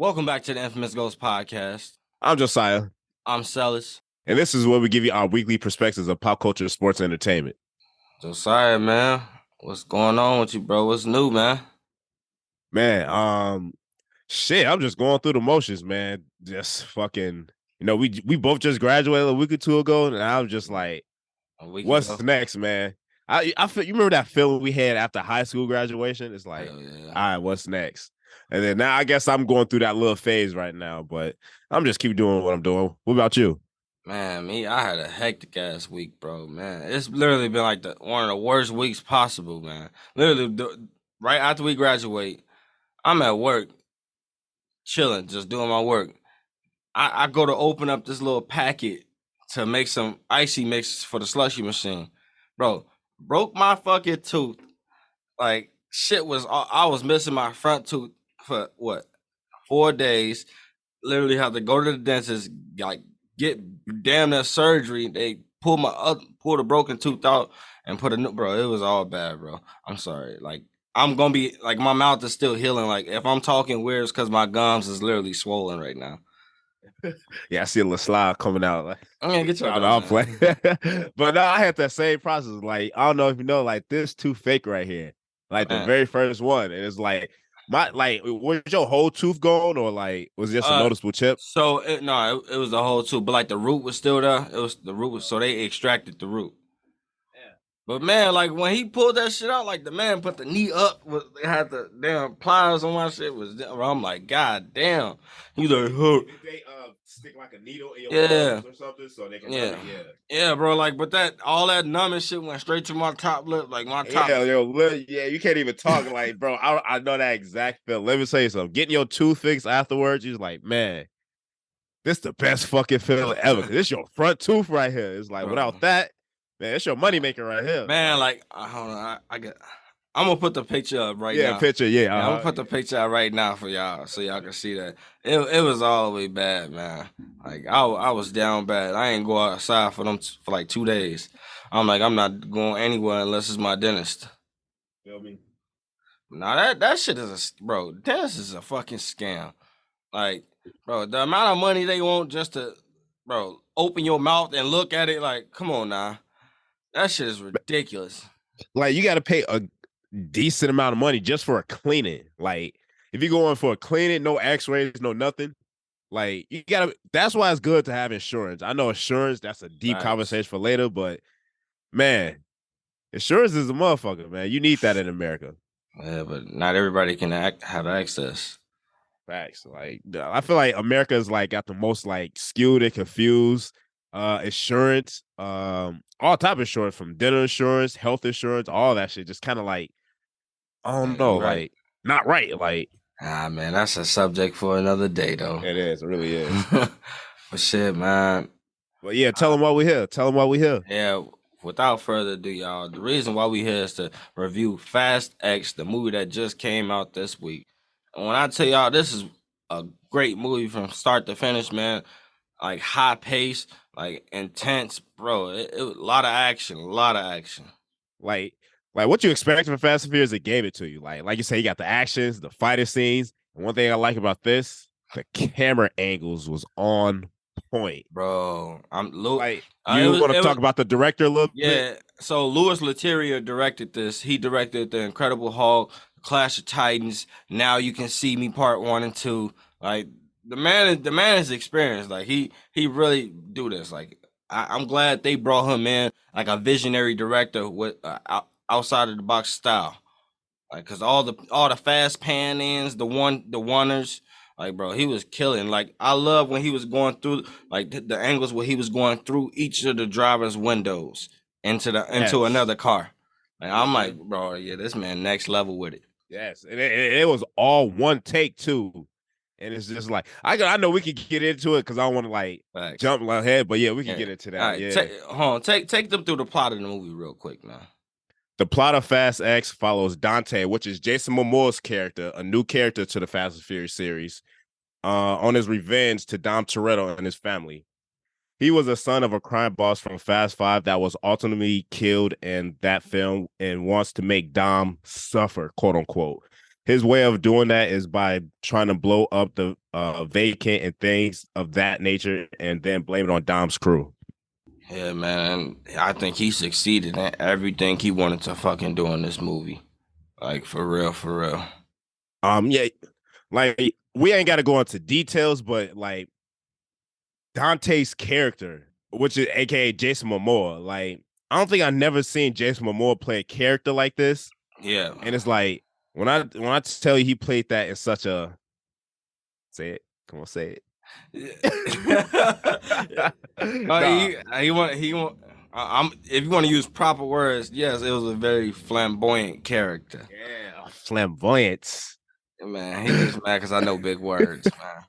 Welcome back to the Infamous Ghost Podcast. I'm Josiah, I'm Celis. and this is where we give you our weekly perspectives of pop culture, sports, and entertainment. Josiah, man, what's going on with you, bro? What's new, man? Man, shit, I'm just going through the motions, man. Just fucking, we both just graduated a week or two ago, and I'm just like, what's next, man? I feel you remember that feeling we had after high school graduation? It's like, all right, what's next? And then now I guess I'm going through that little phase right now, but I'm just keep doing what I'm doing. What about you? Man, I had a hectic ass week, bro. Man, it's literally been like one of the worst weeks possible, man. Literally, right after we graduate, I'm at work, chilling, just doing my work. I go to open up this little packet to make some icy mixes for the slushy machine, bro. Broke my fucking tooth. Like shit I was missing my front tooth for what 4 days. Literally had to go to the dentist, like get damn near surgery. They pulled the broken tooth out and put a new, bro. It was all bad, bro. I'm sorry. Like I'm gonna be like my mouth is still healing. Like if I'm talking weird, it's because my gums is literally swollen right now. Yeah, I see a little slide coming out. Like, get your I'll play. But no, I had that same process. Like, I don't know if you know, like this tooth fake right here, like the very first one, and it's like was your whole tooth gone, or like was it just a noticeable chip? So it was the whole tooth, but like the root was still there. It was the root, so they extracted the root. But man, like when he pulled that shit out, like the man put the knee up, they had the damn pliers on my shit. I'm like, God damn. He's like, huh. Did they stick like a needle in your nose or something so they can yeah, bro. Like, but all that numbing shit went straight to my top lip, like my top. Yeah, you can't even talk. Like, bro, I know that exact feel. Let me say something. Getting your tooth fixed afterwards, you're like, man, this the best fucking feeling ever. This your front tooth right here. It's like, bro, without that. Man, it's your money maker right here. Man, like hold on, I'm gonna put the picture up right now. Yeah, picture, yeah. I'm gonna put the picture up right now for y'all, so y'all can see that. It was all the way bad, man. Like I was down bad. I ain't go outside for like 2 days. I'm like, I'm not going anywhere unless it's my dentist. Feel me? Nah, that shit is bro. Dentist is a fucking scam. Like, bro, the amount of money they want just to, bro, open your mouth and look at it. Like, come on now. That shit is ridiculous. Like you got to pay a decent amount of money just for a cleaning. Like if you're going for a cleaning, no X-rays, no nothing. Like you gotta. That's why it's good to have insurance. I know insurance. That's a deep conversation for later, but man, insurance is a motherfucker, man. You need that in America. Yeah, but not everybody can have access. Facts. Like I feel like America is like got the most like skewed and confused insurance, all type of insurance from dental insurance, health insurance, all that shit. Just kind of like I don't know, like not right. Like man, that's a subject for another day, though. It is. It really is. But shit, man. Well, yeah, tell them why we're here. Tell them why we're here. Yeah, without further ado, y'all, the reason why we here is to review Fast X, the movie that just came out this week. And when I tell y'all, this is a great movie from start to finish, man. Like high pace, like intense, bro. It was a lot of action, Like what you expect from Fast and Furious, it gave it to you. Like you say, you got the actions, the fighting scenes. And one thing I like about this, the camera angles was on point, bro. Like you want to talk about the director a little bit? Yeah. So Louis Leterrier directed this. He directed The Incredible Hulk, Clash of Titans. Now You Can See Me Part 1 and 2. Like the man is experienced. Like he really do this. Like I'm glad they brought him in like a visionary director with outside of the box style. Like cause all the fast pan ins, the oneers. Like, bro, he was killing. Like, I love when he was going through, like, the angles where he was going through each of the driver's windows into another car. Like, I'm like, bro, yeah, this man next level with it. Yes, and it was all one take too, and it's just like I know we could get into it because I don't want to like jump ahead, but yeah, we can get into that. Right, take them through the plot of the movie real quick, man. The plot of Fast X follows Dante, which is Jason Momoa's character, a new character to the Fast and Furious series, on his revenge to Dom Toretto and his family. He was a son of a crime boss from Fast Five that was ultimately killed in that film and wants to make Dom suffer, quote unquote. his way of doing that is by trying to blow up the vacant and things of that nature, and then blame it on Dom's crew. Yeah, man. I think he succeeded in everything he wanted to fucking do in this movie. Like for real, for real. Yeah, like we ain't got to go into details, but like Dante's character, which is AKA Jason Momoa, like I don't think I've never seen Jason Momoa play a character like this. Yeah, and it's like when I tell you he played that in such a say it, come on, say it. He want. I'm if you want to use proper words, yes, it was a very flamboyant character. Yeah, flamboyance. Man, he just mad because I know big words, man.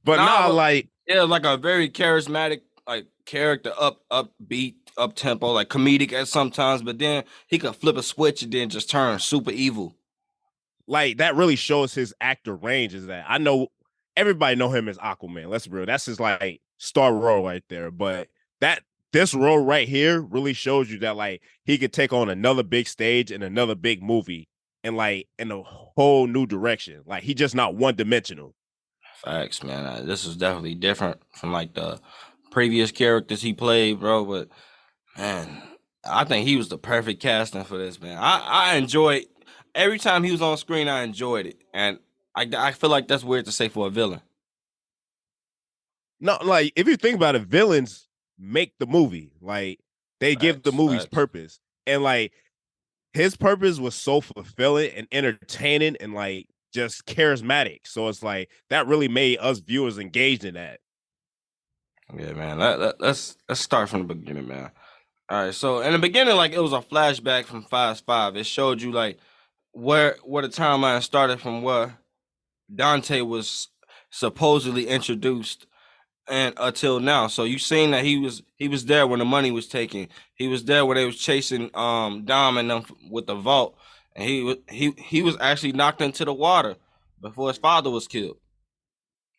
But nah, like yeah, like a very charismatic like character, upbeat, up tempo, like comedic at sometimes, but then he could flip a switch and then just turn super evil. Like that really shows his actor range. Is that I know everybody know him as Aquaman. Let's be real, that's his like star role right there. But this role right here really shows you that like he could take on another big stage and another big movie and like in a whole new direction. Like he just not one dimensional. Facts, man. This is definitely different from like the previous characters he played, bro. But man, I think he was the perfect casting for this, man. I enjoyed every time he was on screen. I enjoyed it, and I feel like that's weird to say for a villain. No, like if you think about it, villains make the movie. Like they give the movie's purpose, and like his purpose was so fulfilling and entertaining and like just charismatic. So it's like that really made us viewers engaged in that. Yeah, man. Let's start from the beginning, man. All right. So in the beginning, like it was a flashback from Fast Five. It showed you like where the timeline started from where Dante was supposedly introduced and until now. So you seen that he was there when the money was taken. He was there when they was chasing Dom and them with the vault, and he was actually knocked into the water before his father was killed.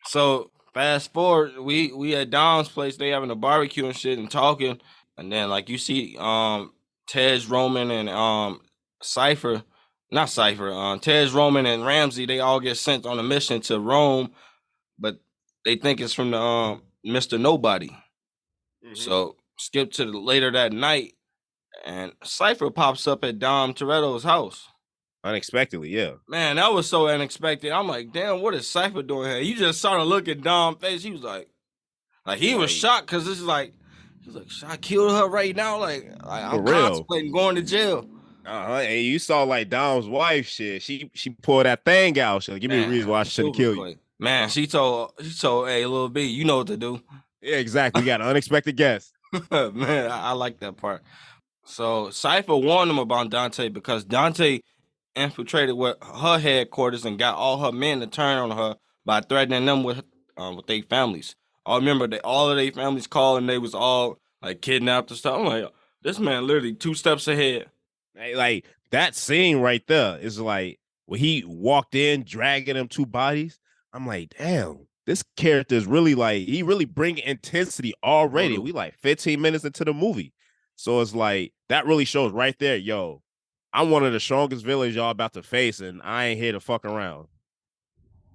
So fast forward, we at Dom's place, they having a barbecue and shit and talking, and then like you see Tej Roman and Cypher, not Cypher, Tej Roman and Ramsey, they all get sent on a mission to Rome, but they think it's from the Mr. Nobody. Mm-hmm. So skip to later that night, and Cypher pops up at Dom Toretto's house. Unexpectedly, yeah. Man, that was so unexpected. I'm like, damn, what is Cypher doing here? You just saw the look at Dom's face. He was like he was shocked because this is like, he's like, should I kill her right now? Like I'm contemplating going to jail. And you saw like Dom's wife shit. She pulled that thing out. She like, give me a reason why I shouldn't kill you. Man, she told, hey, Lil B, you know what to do. Yeah, exactly. We got an unexpected guest. Man, I like that part. So Cypher warned him about Dante because Dante infiltrated with her headquarters and got all her men to turn on her by threatening them with their families. I remember that all of their families called and they was all like kidnapped and stuff. I'm like, this man literally 2 steps ahead. Hey, like that scene right there is like when he walked in dragging them 2 bodies. I'm like, damn, this character is really like, he really bring intensity already. We like 15 minutes into the movie. So it's like, that really shows right there, yo, I'm one of the strongest villains y'all about to face, and I ain't here to fuck around.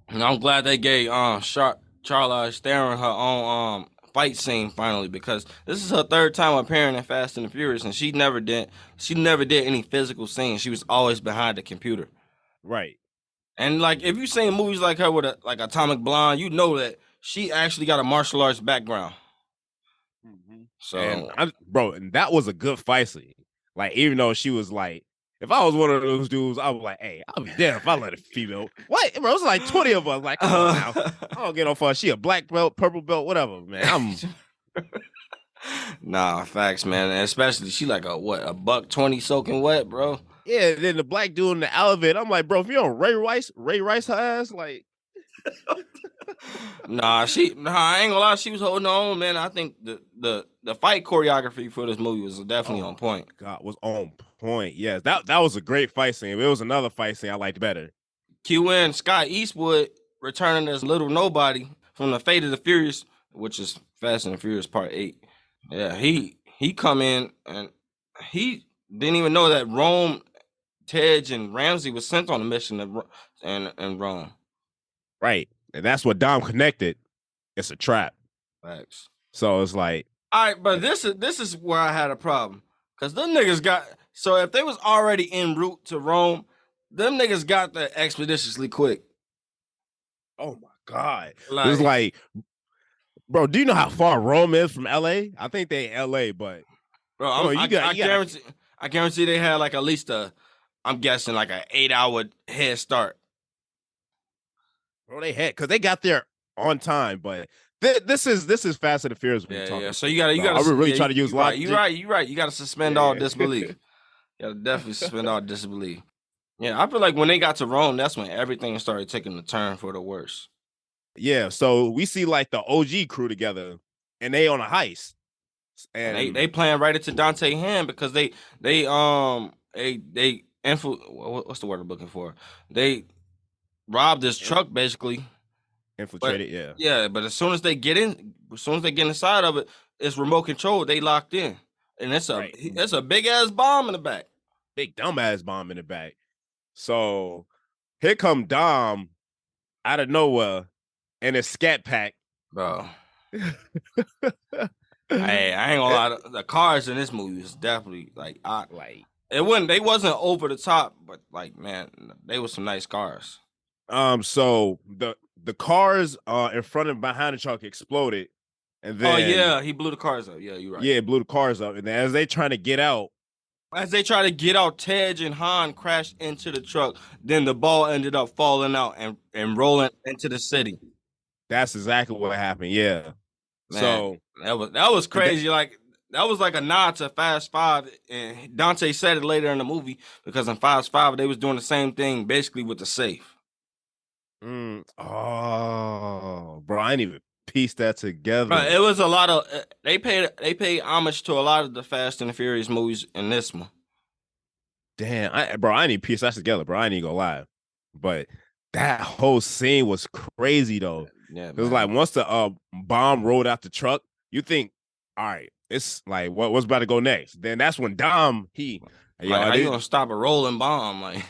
And I'm glad they gave Charlize Theron her own fight scene finally, because this is her 3rd time appearing in Fast and the Furious, and she never did any physical scenes. She was always behind the computer. Right. And like if you've seen movies like her with like Atomic Blonde, you know that she actually got a martial arts background. Mm-hmm. So, and that was a good fight scene. Like even though she was like, if I was one of those dudes, I was like, hey, I'll be damned if I let a female. What, bro? It was like 20 of us. Like, come on now. I don't get no fun. She a black belt, purple belt, whatever, man. Nah, facts, man. And especially she like a $120 soaking wet, bro. Yeah, then the black dude in the elevator. I'm like, bro, if you don't Ray Rice her ass, like. I ain't gonna lie, she was holding on, man. I think the fight choreography for this movie was definitely on point. God, was on point. Yes, that was a great fight scene. It was another fight scene I liked better. QN Scott Eastwood returning as Little Nobody from the Fate of the Furious, which is Fast and the Furious Part 8. Yeah, he come in and he didn't even know that Rome Tej and Ramsey was sent on a mission in Rome. Right, and that's what Dom connected. It's a trap. Facts. So it's like, all right, but this is where I had a problem because them niggas got. So if they was already en route to Rome, them niggas got there expeditiously quick. Oh my god! It's like, bro, do you know how far Rome is from LA? I think they LA, but bro, I guarantee they had like at least I'm guessing like an 8-hour head start. Bro, they had because they got there on time, but this is Fast and the Furious. Yeah. So you gotta. I would really try to use logic. You're right. You gotta suspend all disbelief. You gotta definitely suspend all disbelief. Yeah, I feel like when they got to Rome, that's when everything started taking a turn for the worse. Yeah, so we see like the OG crew together, and they on a heist, and they playing right into Dante hand because what's the word I'm looking for? They robbed this truck basically. Infiltrated, yeah. But as soon as they get inside of it, it's remote control. They locked in, and it's a big ass bomb in the back, big dumbass bomb in the back. So here come Dom out of nowhere in a scat pack, bro. Hey, I ain't gonna lie. The cars in this movie was definitely they wasn't over the top, but like, man, they were some nice cars. So the cars in front and behind the truck exploded, and then he blew the cars up. Yeah, you're right. Yeah, it blew the cars up, and then as they trying to get out, Tej and Han crashed into the truck. Then the ball ended up falling out and rolling into the city. That's exactly what happened. Yeah. Man, so that was crazy. That was like a nod to Fast 5, and Dante said it later in the movie because in Fast 5 they was doing the same thing basically with the safe. Oh, bro, I didn't even piece that together. Bro, it was a lot of they paid homage to a lot of the Fast and the Furious movies in this one. Damn, I didn't even piece that together, bro. I ain't even gonna lie, but that whole scene was crazy though. Yeah, it was like once the bomb rolled out the truck, you think, all right, it's like what's about to go next? Then that's when Dom how you gonna stop a rolling bomb like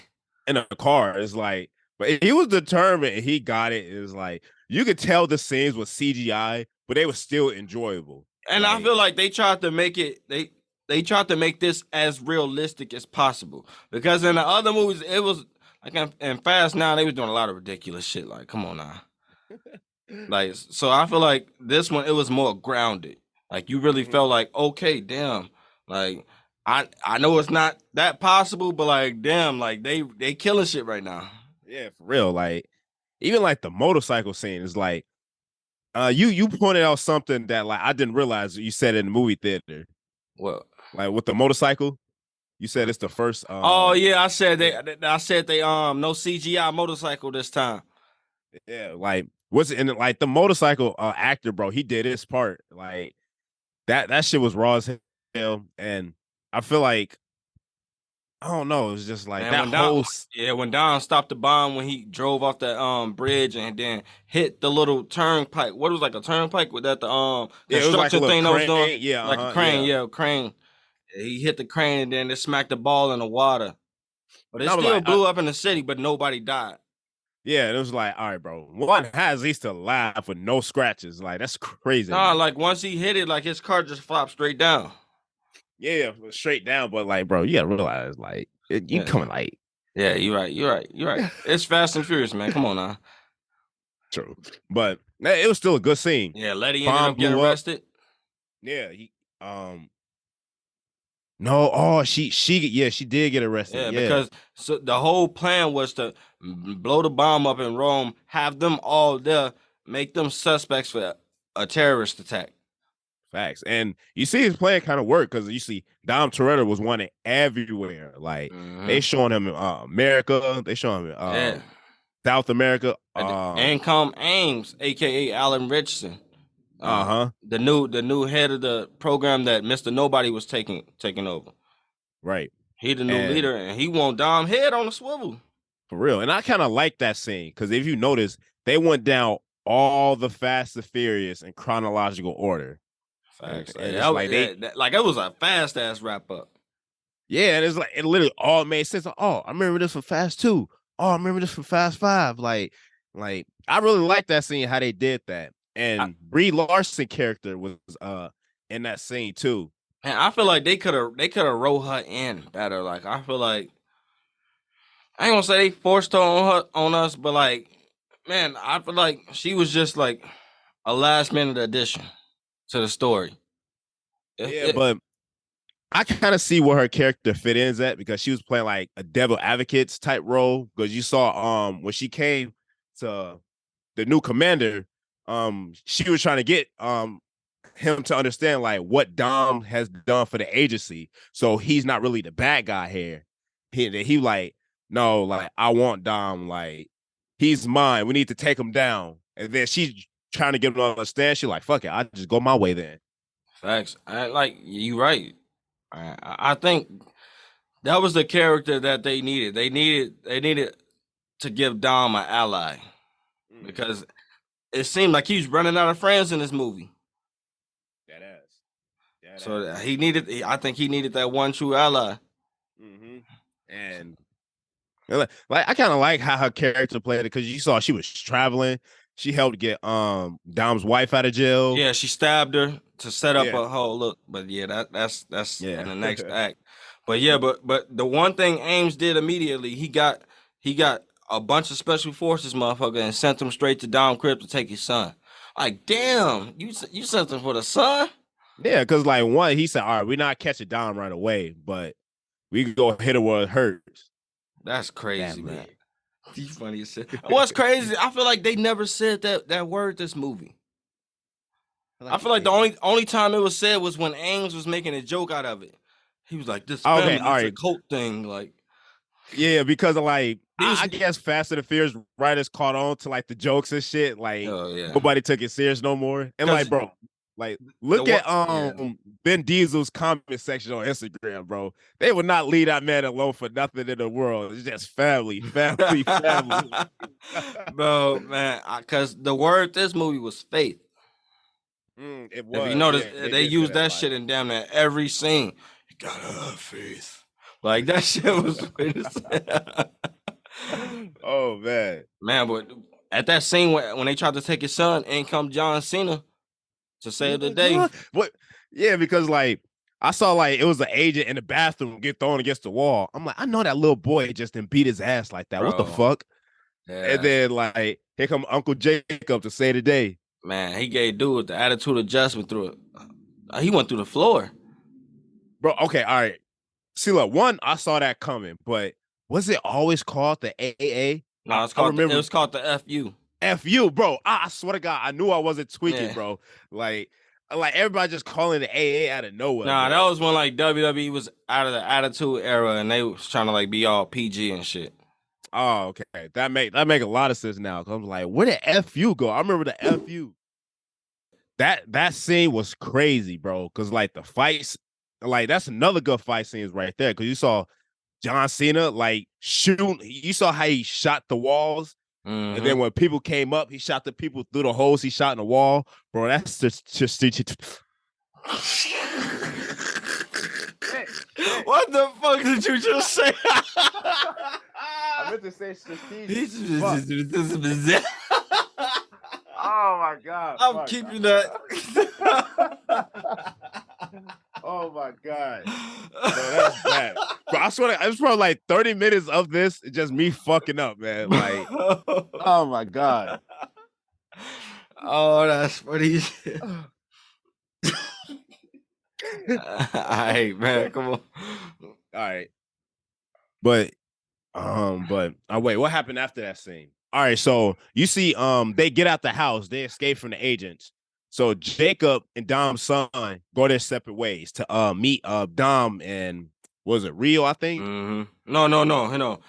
in a car? It's like, but he was determined and he got it. It was like you could tell the scenes was CGI, but they were still enjoyable. And I feel like they tried to make it they tried to make this as realistic as possible because in the other movies it was like in Fast 9 they was doing a lot of ridiculous shit. Like, come on now. Like, so I feel like this one it was more grounded. Like, you really felt like, okay, damn, like I know it's not that possible, but like, damn, like they killing shit right now. Yeah, for real. Like, even like the motorcycle scene is like, you pointed out something that like I didn't realize you said in the movie theater. What? Like with the motorcycle, you said it's the first. Oh yeah, I said they no CGI motorcycle this time. Yeah, like what's in like the motorcycle actor, bro? He did his part. Like that shit was raw as hell, and I feel like I don't know. It's just like that whole. When Don stopped the bomb when he drove off that bridge and then hit the little turnpike. What was like a turnpike with that the construction thing that was doing? Yeah, like a crane. Crane. He hit the crane and then it smacked the ball in the water. But it still blew up in the city, but nobody died. Yeah, it was like, all right, bro. One has at least alive with no scratches. Like, that's crazy. Nah, like once he hit it, like his car just flopped straight down. Yeah, straight down. But like, bro, you gotta realize, like, you coming like. Yeah, you're right. It's Fast and Furious, man. Come on now. True. But it was still a good scene. Yeah, Letty ended up getting arrested. Yeah, No, she did get arrested. Yeah, because the whole plan was to blow the bomb up in Rome, have them all there, make them suspects for a terrorist attack. Facts. And you see his plan kind of work because you see Dom Toretto was wanted everywhere. Like they showing him America, they showing him South America. Ancom Ames, aka Alan Richardson. The new head of the program that Mr. Nobody was taking over. Right. He the new leader, and he want Dom head on a swivel. For real. And I kind of like that scene because if you notice, they went down all the Fast and Furious in chronological order. Facts. It was a fast ass wrap up. Yeah, and it's like it literally all made sense. Like, oh, I remember this from Fast 2. Oh, I remember this from Fast 5. Like I really like that scene, how they did that. And Brie Larson character was in that scene too. And I feel like they could have wrote her in better. Like I feel like I ain't gonna say they forced her on us, but like, man, I feel like she was just like a last minute addition to the story. But I kind of see where her character fit in at, because she was playing like a devil advocates type role. Because you saw when she came to the new commander, she was trying to get him to understand like what Dom has done for the agency. So he's not really the bad guy here. He like, no, like I want Dom, like he's mine. We need to take him down. And then she's trying to get him to understand. She's like, fuck it, I just go my way then. Facts. You right. I think that was the character that they needed. They needed to give Dom an ally, because it seemed like he was running out of friends in this movie. So he needed. I think he needed that one true ally. Mm-hmm. And like I kind of like how her character played it, because you saw she was traveling. She helped get Dom's wife out of jail. Yeah, she stabbed her to set up a whole look. But yeah, that's in the next act. But yeah, but the one thing Ames did immediately, he got a bunch of special forces motherfucker and sent them straight to Dom crib to take his son. Like, damn, you sent them for the son? Yeah, because like one, he said, all right, we're not catching Dom right away, but we can go hit her where it hurts. That's crazy, man. The funniest shit. What's crazy? I feel like they never said that word this movie. I feel like the only time it was said was when Ames was making a joke out of it. He was like, "This family is a cult thing." Like, yeah, because of like I guess Fast and the Furious writers caught on to like the jokes and shit. Like nobody took it serious no more. And like, bro, like look at Vin Diesel's comment section on Instagram, bro. They would not leave that man alone for nothing in the world. It's just family. Bro, man, because the word this movie was faith. It was. If you notice, they used that shit in damn near every scene. You gotta have faith. Like that shit was. Oh man, but at that scene when they tried to take his son, in come John Cena to save the day. What? Yeah, because like I saw like it was an agent in the bathroom get thrown against the wall. I'm like, I know that little boy just didn't beat his ass like that. Bro. What the fuck? Yeah. And then like here come Uncle Jacob to save the day. Man, he gave dude the attitude adjustment through it. He went through the floor. Bro, okay, all right. See, look, one, I saw that coming, but was it always called the AA? No, it was called the FU. FU, bro. I swear to God, I knew I wasn't tweaking, bro. Like everybody just calling the AA out of nowhere. Nah, bro. That was when like WWE was out of the Attitude Era and they was trying to like be all PG and shit. Oh, okay. That make a lot of sense now. Cause I'm like, where did FU go? I remember the FU. That scene was crazy, bro. Cause like the fights, like that's another good fight scenes right there. Cause you saw John Cena like shooting. You saw how he shot the walls. Mm-hmm. And then when people came up, he shot the people through the holes he shot in the wall. Bro, that's just what the fuck did you just say? I meant to say strategic. Oh my God. I'm keeping that. Oh my God. Bro, that's bad. Bro, I swear it's probably like 30 minutes of this. It's just me fucking up, man. Like, oh my God. Oh, that's funny. All right, man. Come on. All right. But wait, what happened after that scene? All right, so you see, they get out the house, they escape from the agents. So Jacob and Dom's son go their separate ways to meet Dom and was it Rio, I think? Mm-hmm. No.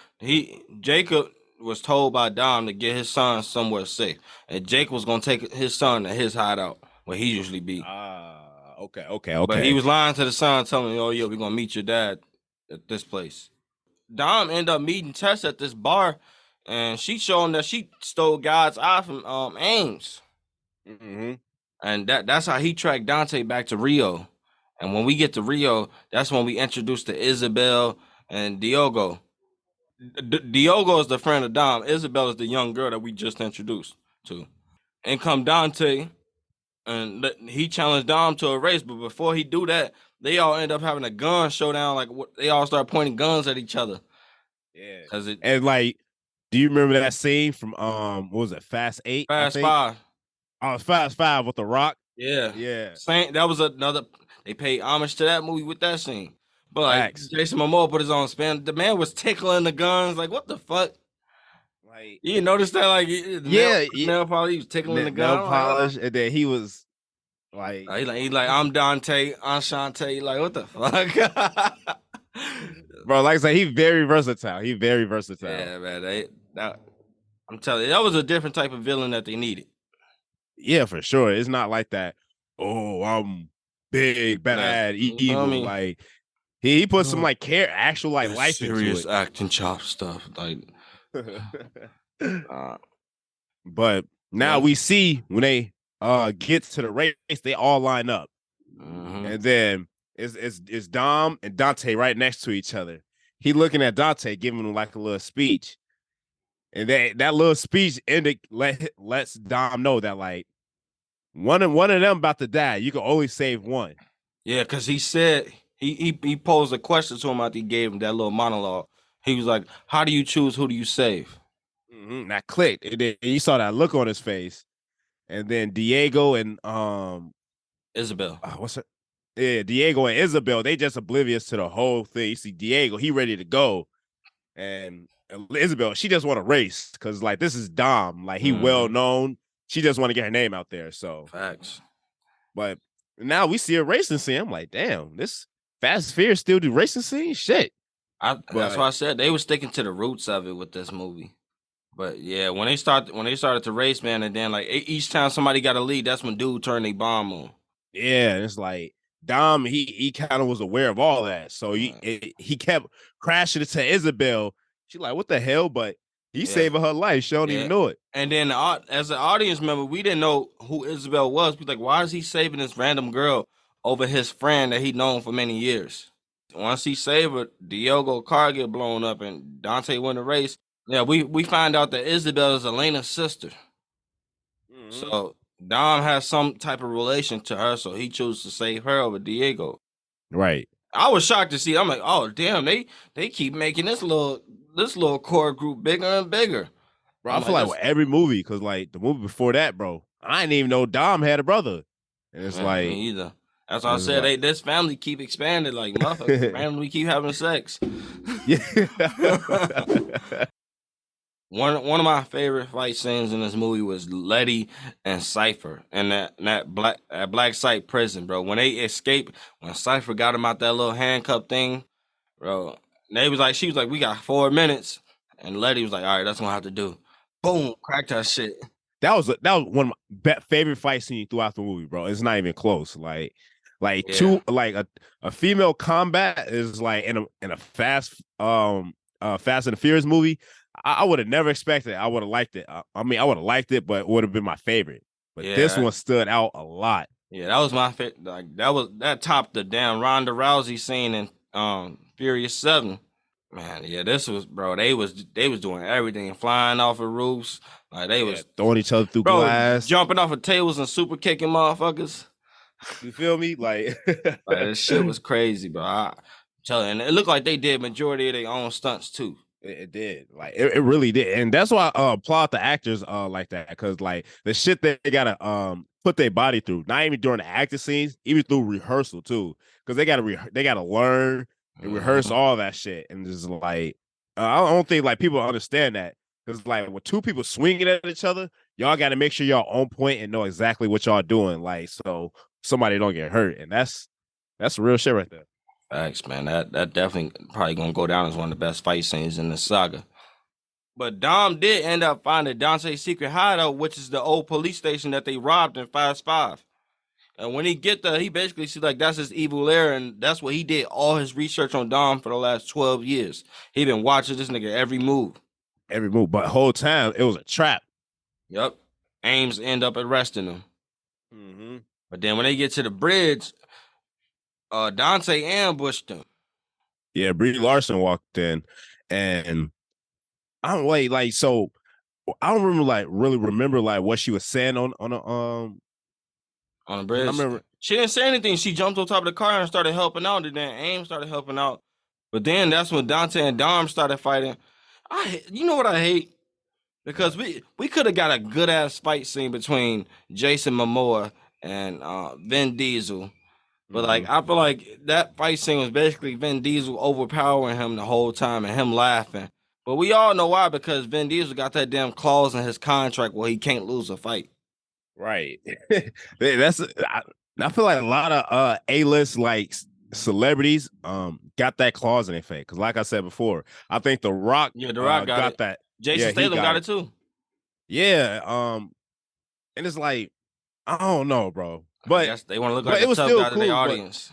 Jacob was told by Dom to get his son somewhere safe, and Jacob was gonna take his son to his hideout where he usually be. Okay. But he was lying to the son, telling him, "Oh yeah, we're gonna meet your dad at this place." Dom ended up meeting Tess at this bar, and she showed him that she stole God's eye from Ames. Mm-hmm. And that's how he tracked Dante back to Rio. And when we get to Rio, that's when we introduce to Isabel and Diogo. Diogo is the friend of Dom. Isabel is the young girl that we just introduced to. And come Dante, and he challenged Dom to a race, but before he do that, they all end up having a gun showdown. Like they all start pointing guns at each other. Yeah, and like, do you remember that scene from what was it, Fast 8? Fast 5. Oh, Fast 5 with The Rock. Yeah. Same. That was another. They paid homage to that movie with that scene. But like Jason Momoa put his own spin. The man was tickling the guns. Like what the fuck? Like you notice that? Like nail polish. He was tickling the gun. Nail polish, and then he was like, he like I'm Dante, I'm Shantae. Like what the fuck? Bro, like I said, he's very versatile. Yeah, man. I'm telling you, that was a different type of villain that they needed. Yeah, for sure. It's not like that. Oh, I'm big, bad, evil. Like he put some like actual like life serious into it. Acting chop stuff. Like, but now we see when they get to the race, they all line up, and then it's Dom and Dante right next to each other. He looking at Dante, giving him like a little speech, and that little speech lets Dom know that like one of them about to die. You can only save one. Yeah, because he said he posed a question to him after he gave him that little monologue. He was like, "How do you choose who do you save?" That clicked, and then you saw that look on his face, and then Diego and Isabel. What's her? Yeah, Diego and Isabel. They just oblivious to the whole thing. You see Diego, he ready to go, and Isabel, she just want to race because like this is Dom, like he well known. She just want to get her name out there. So facts. But now we see a racing scene. I'm like, damn, this Fast and Furious still do racing scenes? Shit. That's why I said they were sticking to the roots of it with this movie. But yeah, when they started to race, man, and then like each time somebody got a lead, that's when dude turned a bomb on. Yeah, it's like Dom, he kind of was aware of all that, so he kept crashing into Isabel. She's like, what the hell? But he saving her life. She don't even know it. And then as an audience member, we didn't know who Isabel was. We like, why is he saving this random girl over his friend that he'd known for many years? Once he saved her, Diogo car get blown up and Dante win the race. Yeah, we find out that Isabel is Elena's sister. So Dom has some type of relation to her, so he chose to save her over Diego. Right. I was shocked to see. I'm like, oh damn, they keep making this little core group bigger and bigger. Bro, I feel like with every movie, because like the movie before that, bro, I didn't even know Dom had a brother. And it's like me either. That's why I said this family keep expanding. Like motherfuckers randomly keep having sex. One of my favorite fight scenes in this movie was Letty and Cypher in that black site prison, bro. When they escaped, when Cypher got him out that little handcuff thing, bro. She was like, we got 4 minutes, and Letty was like, all right, that's what I have to do. Boom, cracked that shit. That was one of my favorite fight scenes throughout the movie, bro. It's not even close. A female combat is like in a Fast and the Furious movie. I would have never expected it. I would have liked it. I mean, I would have liked it, but it would have been my favorite. But this one stood out a lot. Yeah, that was my favorite. Like that topped the damn Ronda Rousey scene in Furious 7. Man, yeah, this was, bro. They was doing everything, flying off of roofs. Like they was throwing each other through glass, jumping off of tables and super kicking motherfuckers. You feel me? Like this shit was crazy, bro. I'm telling you, and it looked like they did majority of their own stunts too. It did, like it really did, and that's why I applaud the actors like that, because like the shit that they gotta put their body through, not even during the acting scenes, even through rehearsal too, because they gotta learn and rehearse all that shit, and just like I don't think like people understand that, because like when two people swinging at each other, y'all got to make sure y'all on point and know exactly what y'all doing, like so somebody don't get hurt, and that's real shit right there. Thanks, man. That definitely probably gonna go down as one of the best fight scenes in the saga. But Dom did end up finding Dante's secret hideout, which is the old police station that they robbed in Fast 5. And when he get there, he basically sees like that's his evil lair, and that's what he did all his research on Dom for the last 12 years. He been watching this nigga every move. But whole time it was a trap. Yep. Ames end up arresting him. But then when they get to the bridge, Dante ambushed him. Yeah, Brie Larson walked in, and I don't like so. I don't remember really remember what she was saying on the bridge. I remember she didn't say anything. She jumped on top of the car and started helping out. And then Aim started helping out. But then that's when Dante and Dom started fighting. You know what I hate? Because we could have got a good ass fight scene between Jason Momoa and Vin Diesel. But like I feel like that fight scene was basically Vin Diesel overpowering him the whole time and him laughing. But we all know why, because Vin Diesel got that damn clause in his contract where he can't lose a fight. Right. I feel like a lot of A-list celebrities got that clause in their face. Because like I said before, I think The Rock, got that. Jason Statham got it too. Yeah. And it's like, I don't know, bro. But they want to look like a tough guy to their audience.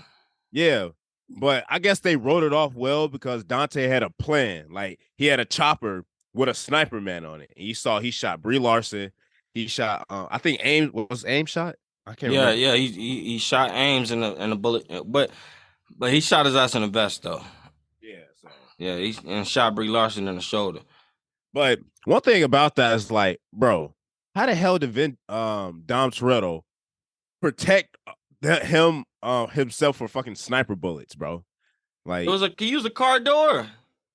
Yeah. But I guess they wrote it off well because Dante had a plan. Like he had a chopper with a sniper man on it. And you saw he shot Brie Larson. He shot I think Aim shot? I can't remember. Yeah, he shot Ames in the bullet, but he shot his ass in the vest though. Yeah, so he shot Brie Larson in the shoulder. But one thing about that is like, bro, how the hell did Dom Toretto protect himself from fucking sniper bullets, bro? Like he used a car door.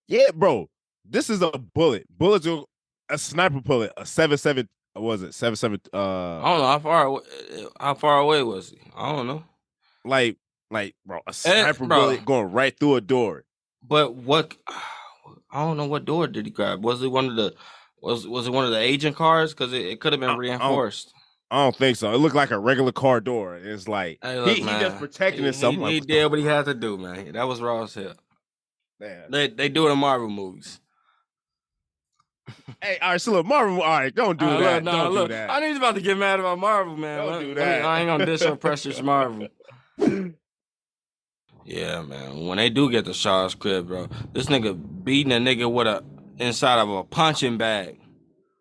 Yeah, bro. This is a bullet. Bullets are a sniper bullet, a 7.7. Was it 7.7? I don't know how far away was he? I don't know. Like, bro, a sniper bullet going right through a door. But what? I don't know what door did he grab. Was it one of the? Was it one of the agent cars? Because it could have been reinforced. I don't think so. It looked like a regular car door. It's like he just protecting himself. He did what he had to do, man. That was raw as hell. Man. They do it in Marvel movies. Hey, all right, so look, Marvel, all right, don't do that. Don't do that. I know he's about to get mad about Marvel, man. Don't do that. I ain't gonna diss your precious Marvel. Yeah, man. When they do get to Shaw's crib, bro, this nigga beating a nigga with a inside of a punching bag.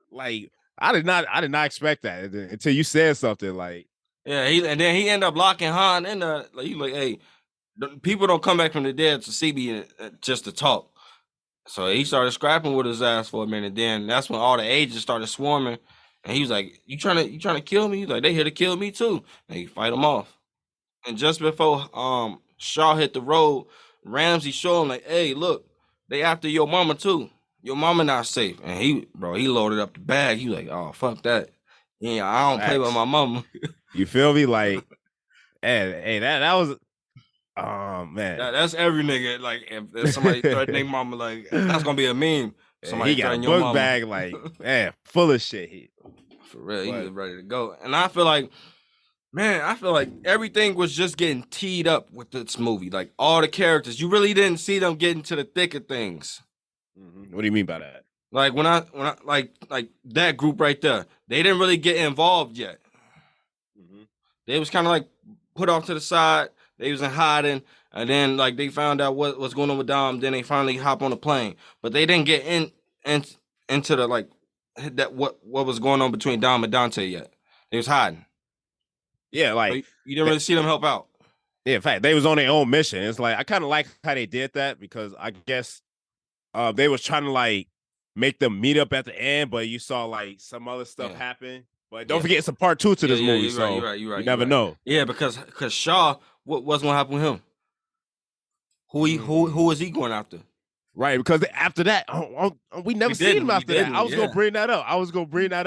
Like, I did not expect that until you said something like. Yeah, and then he ended up locking Han in the. He's like, hey, people don't come back from the dead to see me just to talk. So he started scrapping with his ass for a minute. Then that's when all the agents started swarming, and he was like, "You trying to kill me?" He's like, "They here to kill me too." And he fight them off. And just before Shaw hit the road, Ramsey showed him like, "Hey, look, they after your mama too. Your mama not safe." And he loaded up the bag. He was like, "Oh, fuck that. Yeah, I don't play with my mama." You feel me? Like, hey, that was. Oh man, that's every nigga. Like if somebody threaten their mama, like that's gonna be a meme. Somebody he got a book bag, like full of shit. For real, he was ready to go. And I feel like everything was just getting teed up with this movie. Like all the characters, you really didn't see them getting to the thick of things. Mm-hmm. What do you mean by that? Like when I like that group right there, they didn't really get involved yet. Mm-hmm. They was kind of like put off to the side. They was in hiding, and then like they found out what's going on with Dom. Then they finally hop on the plane, but they didn't get into the like that what was going on between Dom and Dante yet. They was hiding. Yeah, like so you didn't really see them help out. Yeah, in fact, they was on their own mission. It's like I kind of like how they did that because I guess they was trying to like make them meet up at the end, but you saw like some other stuff happen. But don't forget, it's a part 2 to this movie, so you're right. You never know. Yeah, because Shaw, what's gonna happen with him? Who is he going after? Right, because after that, we never seen him after that. I was gonna bring that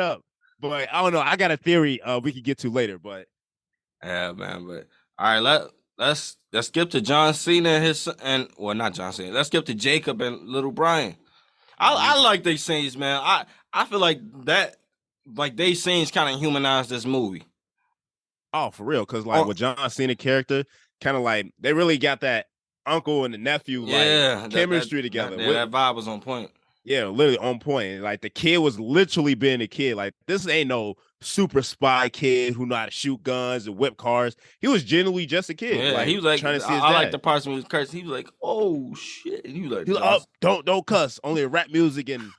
up. But I don't know. I got a theory we could get to later. But yeah, man. But all right, let's skip to John Cena and not John Cena. Let's skip to Jacob and Little Brian. I like these scenes, man. I feel like that. Like they scenes kind of humanized this movie. Oh, for real? Because like with John Cena character, kind of like they really got that uncle and the nephew like chemistry together. That vibe was on point. Yeah, literally on point. Like the kid was literally being a kid. Like this ain't no super spy kid who know how to shoot guns and whip cars. He was genuinely just a kid. Yeah, like, he was like trying to see his I dad. like the parts when he was cursing. He was like, "Oh shit!" And he was like, "Don't cuss. Only rap music and."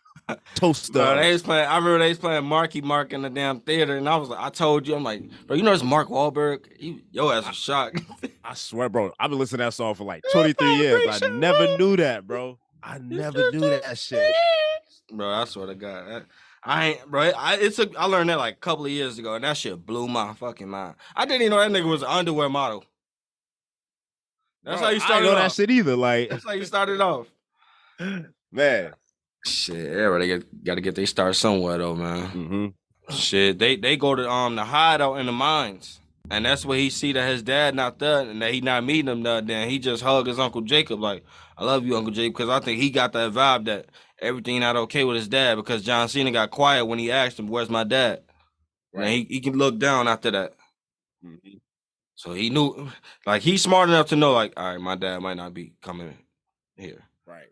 Toast bro, they was playing. I remember they was playing Marky Mark in the damn theater, and I was like, I told you, I'm like, bro, you know it's Mark Wahlberg. Your ass was shocked. I swear, bro, I've been listening to that song for like 23 years. I never knew that, bro. I never knew that shit. Bro, I swear to God. I ain't, bro. I learned that like a couple of years ago, and that shit blew my fucking mind. I didn't even know that nigga was an underwear model. That's Bro, how you started I didn't know off. that shit either. Like, That's how you started off. Man. Shit, everybody got to get their start somewhere though, man. Mm-hmm. Shit, they go to the hideout in the mines, and that's where he see that his dad not there, and that he not meeting him there. Then he just hug his Uncle Jacob like, "I love you, Uncle Jacob," because I think he got that vibe that everything not okay with his dad because John Cena got quiet when he asked him, "Where's my dad?" Right. And he can look down after that. Mm-hmm. So he knew, like, he's smart enough to know, like, all right, my dad might not be coming here. Right.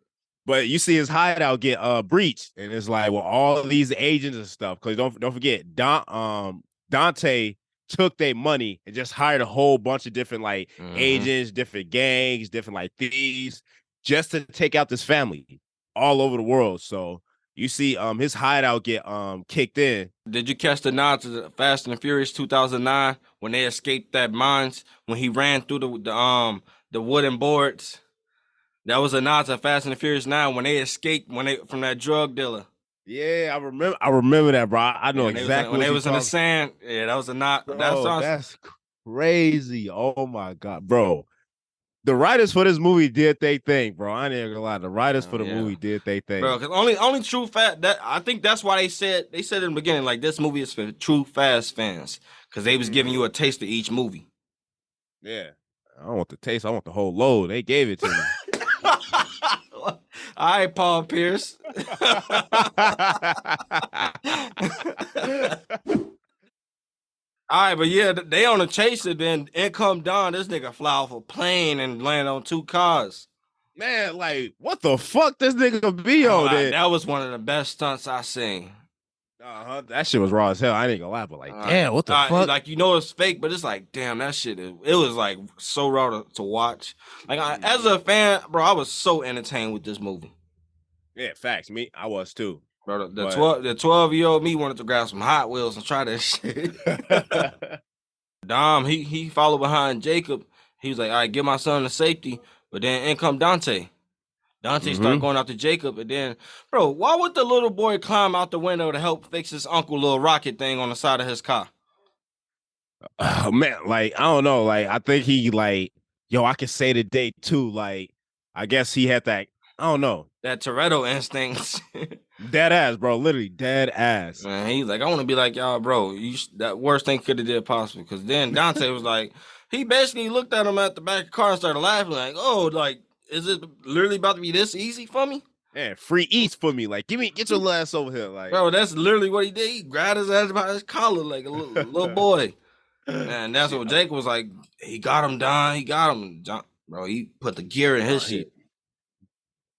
But you see his hideout get breached, and it's like, well, all of these agents and stuff. Because don't forget, Dante took their money and just hired a whole bunch of different like agents, different gangs, different like thieves, just to take out this family all over the world. So you see, his hideout get kicked in. Did you catch the nod to the Fast and Furious 2009 when they escaped that mines when he ran through the wooden boards? That was a nod to Fast and the Furious 9 when they escaped from that drug dealer. Yeah, I remember that, bro. I know exactly when they was in the sand. Yeah, that was a nod. Bro, that's crazy. Oh my God, bro. The writers for this movie did their thing, bro. I ain't gonna lie. The writers for the movie did their thing, bro. Because only true fast. That I think that's why they said in the beginning, like, this movie is for true Fast fans, because they was giving you a taste of each movie. Yeah, I don't want the taste. I want the whole load. They gave it to me. All right, Paul Pierce. All right, but yeah, they on a chaser. Then in come Don. This nigga fly off a plane and land on 2 cars. Man, like, what the fuck this nigga be on there? That was one of the best stunts I seen. That shit was raw as hell. I ain't gonna lie, but like, damn, what the fuck? Like, you know it's fake, but it's like, damn, that shit. It was like so raw to watch. Like, as a fan, bro, I was so entertained with this movie. Yeah, facts. Me, I was too. Bro, the 12-year-old me wanted to grab some Hot Wheels and try that shit. Dom, he followed behind Jacob. He was like, all right, get my son to safety. But then in come Dante. Dante started going after Jacob, and then, bro, why would the little boy climb out the window to help fix his uncle little rocket thing on the side of his car? Oh man, like, I don't know. Like, I think he like, yo, I can say the date too. Like, I guess he had that, I don't know. That Toretto instinct. Dead ass, bro. Literally dead ass. Man, he's like, I want to be like y'all, bro. That worst thing could have did possible. Because then Dante was like, he basically looked at him at the back of the car and started laughing like, oh, like, is it literally about to be this easy for me? Yeah, free eats for me. Like, get your ass over here. Like, bro, that's literally what he did. He grabbed his ass by his collar like a little boy. And that's what Jake was like. He got him, Don. He got him. Bro, he put the gear in his shit.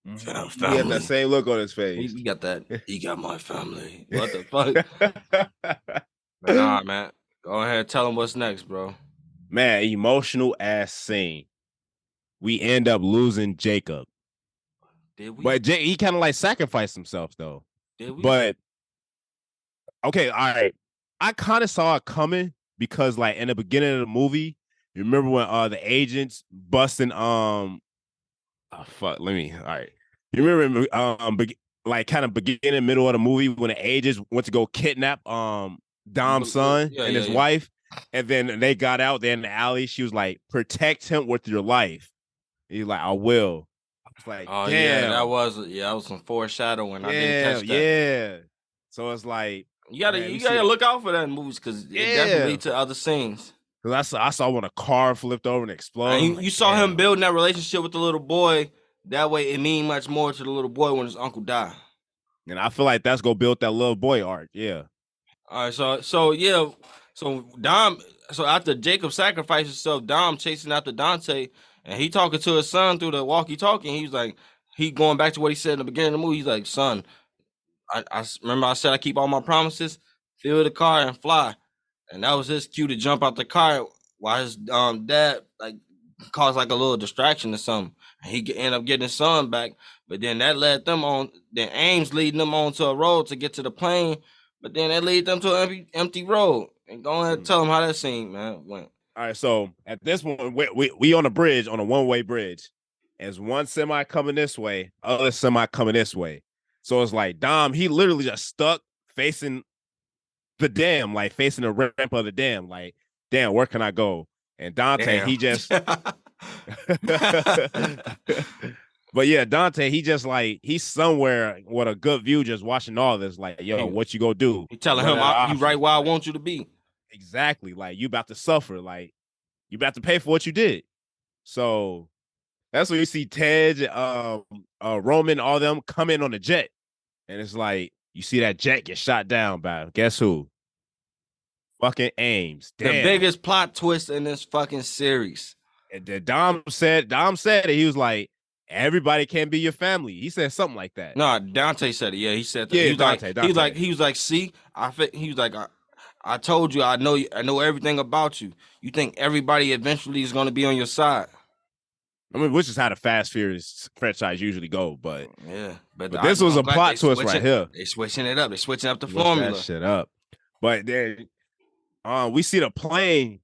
He had that same look on his face. He got that. He got my family. What the fuck? Nah, man. Go ahead, tell him what's next, bro. Man, emotional ass scene. We end up losing Jacob. Did we? But he kind of like sacrificed himself though. Did we? But okay, all right. I kind of saw it coming because like in the beginning of the movie, you remember when the agents busting all right. You remember like kind of beginning middle of the movie when the agents went to go kidnap Dom's son and his wife, and then they got out there in the alley. She was like, protect him with your life. He's like, I will. I was like, oh, damn. Yeah, that was some foreshadowing. I didn't catch that. Yeah. So it's like, you gotta look out for that in movies because it definitely leads to other scenes. Because I saw when a car flipped over and exploded. You saw him building that relationship with the little boy. That way it mean much more to the little boy when his uncle died. And I feel like that's gonna build that little boy arc. Yeah. All right, so yeah. So Dom, after Jacob sacrificed himself, Dom chasing after Dante, and he talking to his son through the walkie-talkie. He was like, he going back to what he said in the beginning of the movie. He's like, son, I remember I said I keep all my promises, fill the car and fly. And that was his cue to jump out the car while his dad like caused like a little distraction or something. And he end up getting his son back. But then that led them on, then Ames leading them onto a road to get to the plane. But then that lead them to an empty road. And go ahead and tell them how that scene, man, went. All right, so at this point, we on a bridge, on a one-way bridge. As one semi coming this way, other semi coming this way. So it's like Dom, he literally just stuck facing the dam, like facing the ramp of the dam. Like, damn, where can I go? And Dante, he just But yeah, Dante, he just like he's somewhere with a good view, just watching all this. Like, yo, what you gonna do? He telling him, "You right where I want you to be." Exactly. Like, you about to suffer. Like, you about to pay for what you did. So that's when you see Ted, Roman, all them come in on the jet, and it's like you see that jet get shot down by guess who? Fucking Ames. Damn. The biggest plot twist in this fucking series. And Dom said it. He was like, everybody can be your family. He said something like that. No, Dante said it. Yeah, he said that. Yeah, he was Dante. He was like, see, he was like, I told you, I know everything about you. You think everybody eventually is going to be on your side. I mean, which is how the Fast Furious franchise usually go, but yeah, but this was a plot twist right here. They switching it up. They switching up the formula. That shit up. But then, we see the plane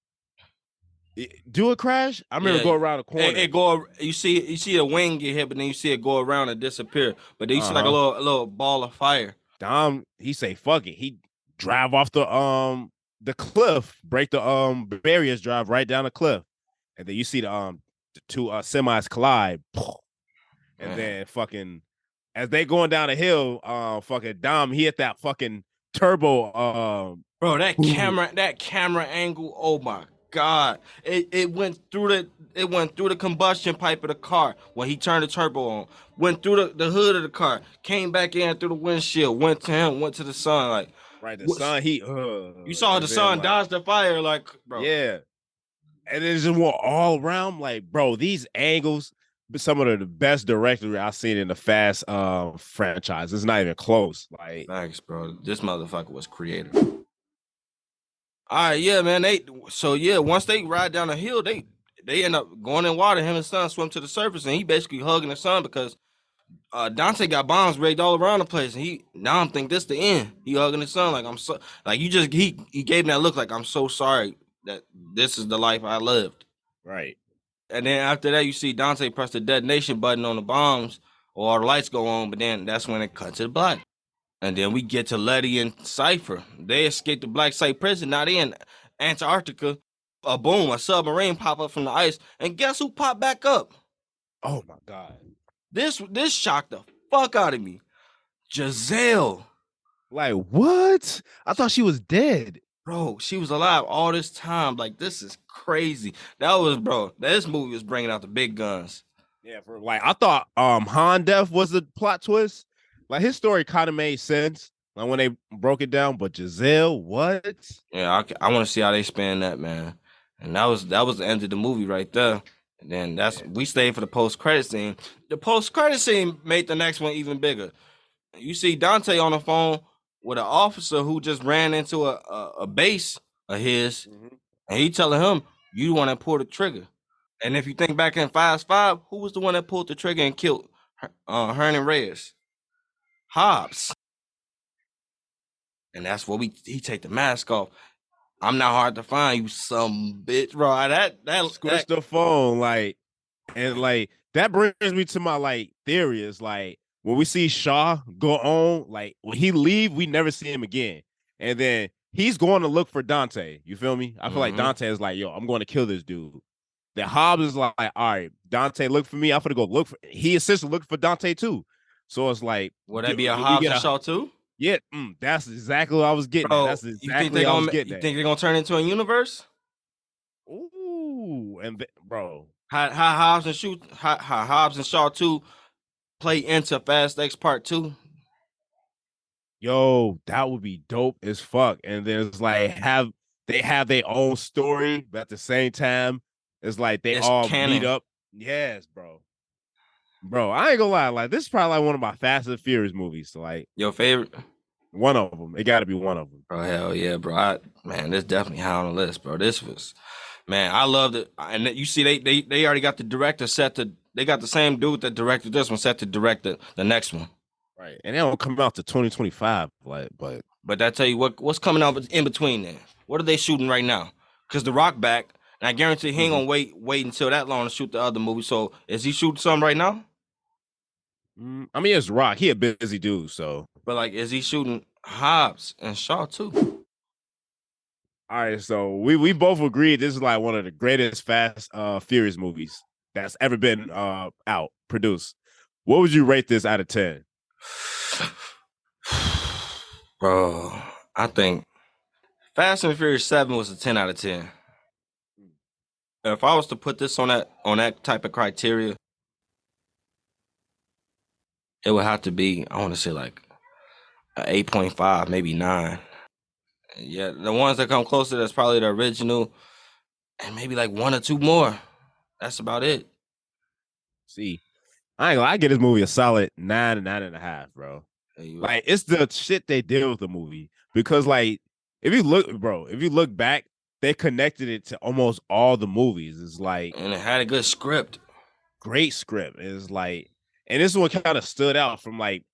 do a crash. I remember go around the corner. You see a wing get hit, but then you see it go around and disappear. But then you see like a little ball of fire. Dom, he say fuck it. He drive off the cliff, break the barriers, drive right down the cliff, and then you see the two semis collide, and then fucking as they going down the hill, fucking Dom, he hit that fucking turbo. Bro, that camera angle, oh my God. It went through the combustion pipe of the car when he turned the turbo on. Went through the hood of the car, came back in through the windshield, went to him, went to the sun. Like, right, the sun, you saw the sun dodge the fire, like, bro. Yeah. And it just went all around, like, bro, these angles, some of the best directors I've seen in the Fast franchise. It's not even close. Like, thanks, bro. This motherfucker was creative. All right, yeah, man. Once they ride down the hill, they end up going in water. Him and his son swim to the surface, and he basically hugging the son because Dante got bombs rigged all around the place. And I'm think this the end. He hugging his son like, I'm so, like, he gave him that look like, I'm so sorry that this is the life I lived. Right. And then after that, you see Dante press the detonation button on the bombs, or the lights go on, but then that's when it cuts to the black. And then we get to Letty and Cypher. They escaped the Black Site prison. Now they in Antarctica. A submarine pop up from the ice. And guess who popped back up? Oh my God. This shocked the fuck out of me. Giselle. Like, what? I thought she was dead. Bro, she was alive all this time. Like, this is crazy. This movie was bringing out the big guns. Yeah, I thought Han Death was the plot twist. Like, his story kind of made sense, like, when they broke it down. But Giselle, what? Yeah, I want to see how they span that, man. And that was the end of the movie right there. And then we stayed for the post-credit scene. The post-credit scene made the next one even bigger. You see Dante on the phone with an officer who just ran into a base of his, and he telling him, you the one that pulled the trigger. And if you think back in Fast 5, who was the one that pulled the trigger and killed Hernan Reyes? Hobbs. And that's what he take the mask off. I'm not hard to find, you some bitch, bro. That squish the phone, like, and like that brings me to my like theory is like when we see Shaw go on, like when he leave, we never see him again, and then he's going to look for Dante. You feel me? I feel like Dante is like, yo, I'm going to kill this dude. Then Hobbs is like, all right, Dante, look for me. I'm gonna go look for. He essentially looking for Dante too. So it's like, would that be a Hobbs and Shaw too? Yeah, that's exactly what I was getting. Bro, that's exactly what I was getting. You think they're gonna turn into a universe? Ooh, and bro, how Hobbs and Shaw 2 play into Fast X Part 2? Yo, that would be dope as fuck. And then it's like they have their own story, but at the same time, it's like it's all canon. Meet up. Yes, bro. Bro, I ain't gonna lie. Like, this is probably like one of my Fast and Furious movies. So, like, your favorite? One of them. It got to be one of them. Bro, hell yeah, bro. This definitely high on the list, bro. This was, man, I loved it. And you see, they already got the director set to. They got the same dude that directed this one set to direct the next one. Right, and they don't come out to 2025. Like, but I tell you what's coming out in between then. What are they shooting right now? Because The Rock back. And I guarantee he ain't gonna wait until that long to shoot the other movie. So is he shooting something right now? I mean, it's Rock. He a busy dude, so. But like, is he shooting Hobbs and Shaw too? All right, so we both agreed this is like one of the greatest Fast Furious movies that's ever been out produced. What would you rate this out of 10? Bro, I think Fast and Furious 7 was a 10 out of 10. If I was to put this on that type of criteria, it would have to be, I want to say like an 8.5, maybe 9. Yeah, the ones that come closer, that's probably the original, and maybe like 1 or 2 more. That's about it. See, I ain't gonna. I give this movie a solid 9 and 9.5, bro. Like it's the shit they did with the movie because, like, if you look back, they connected it to almost all the movies. It's like, and it had a good script, great script. It's like, and this one kind of stood out from like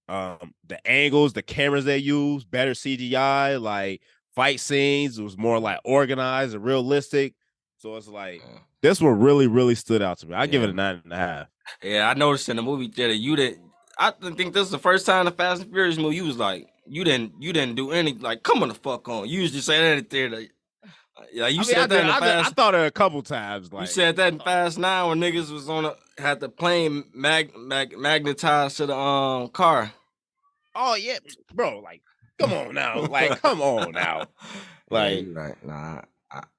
the angles, the cameras they used, better CGI, like fight scenes. It was more like organized and realistic. So it's like this one really, really stood out to me. I give it a 9.5. Yeah, I noticed in the movie theater I think this is the first time the Fast and Furious movie you was like you didn't do any like come on the fuck on. You usually say that in the theater. Like you said that in the Fast. I thought it a couple times. Like you said that in Fast 9 when niggas was had the plane magnetized to the car. Oh yeah, bro. Like, come on now. Like, come on now. Like, yeah, right. Nah,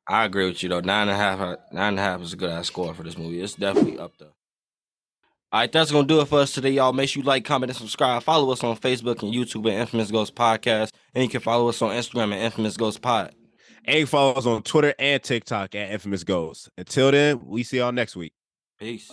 I agree with you though. 9.5 is a good ass score for this movie. It's definitely up there. All right, that's gonna do it for us today, y'all. Make sure you like, comment, and subscribe. Follow us on Facebook and YouTube at Infamous Ghost Podcast, and you can follow us on Instagram at Infamous Ghost Pod. And you can follow us on Twitter and TikTok at Infamous Ghost. Until then, we see y'all next week. Peace.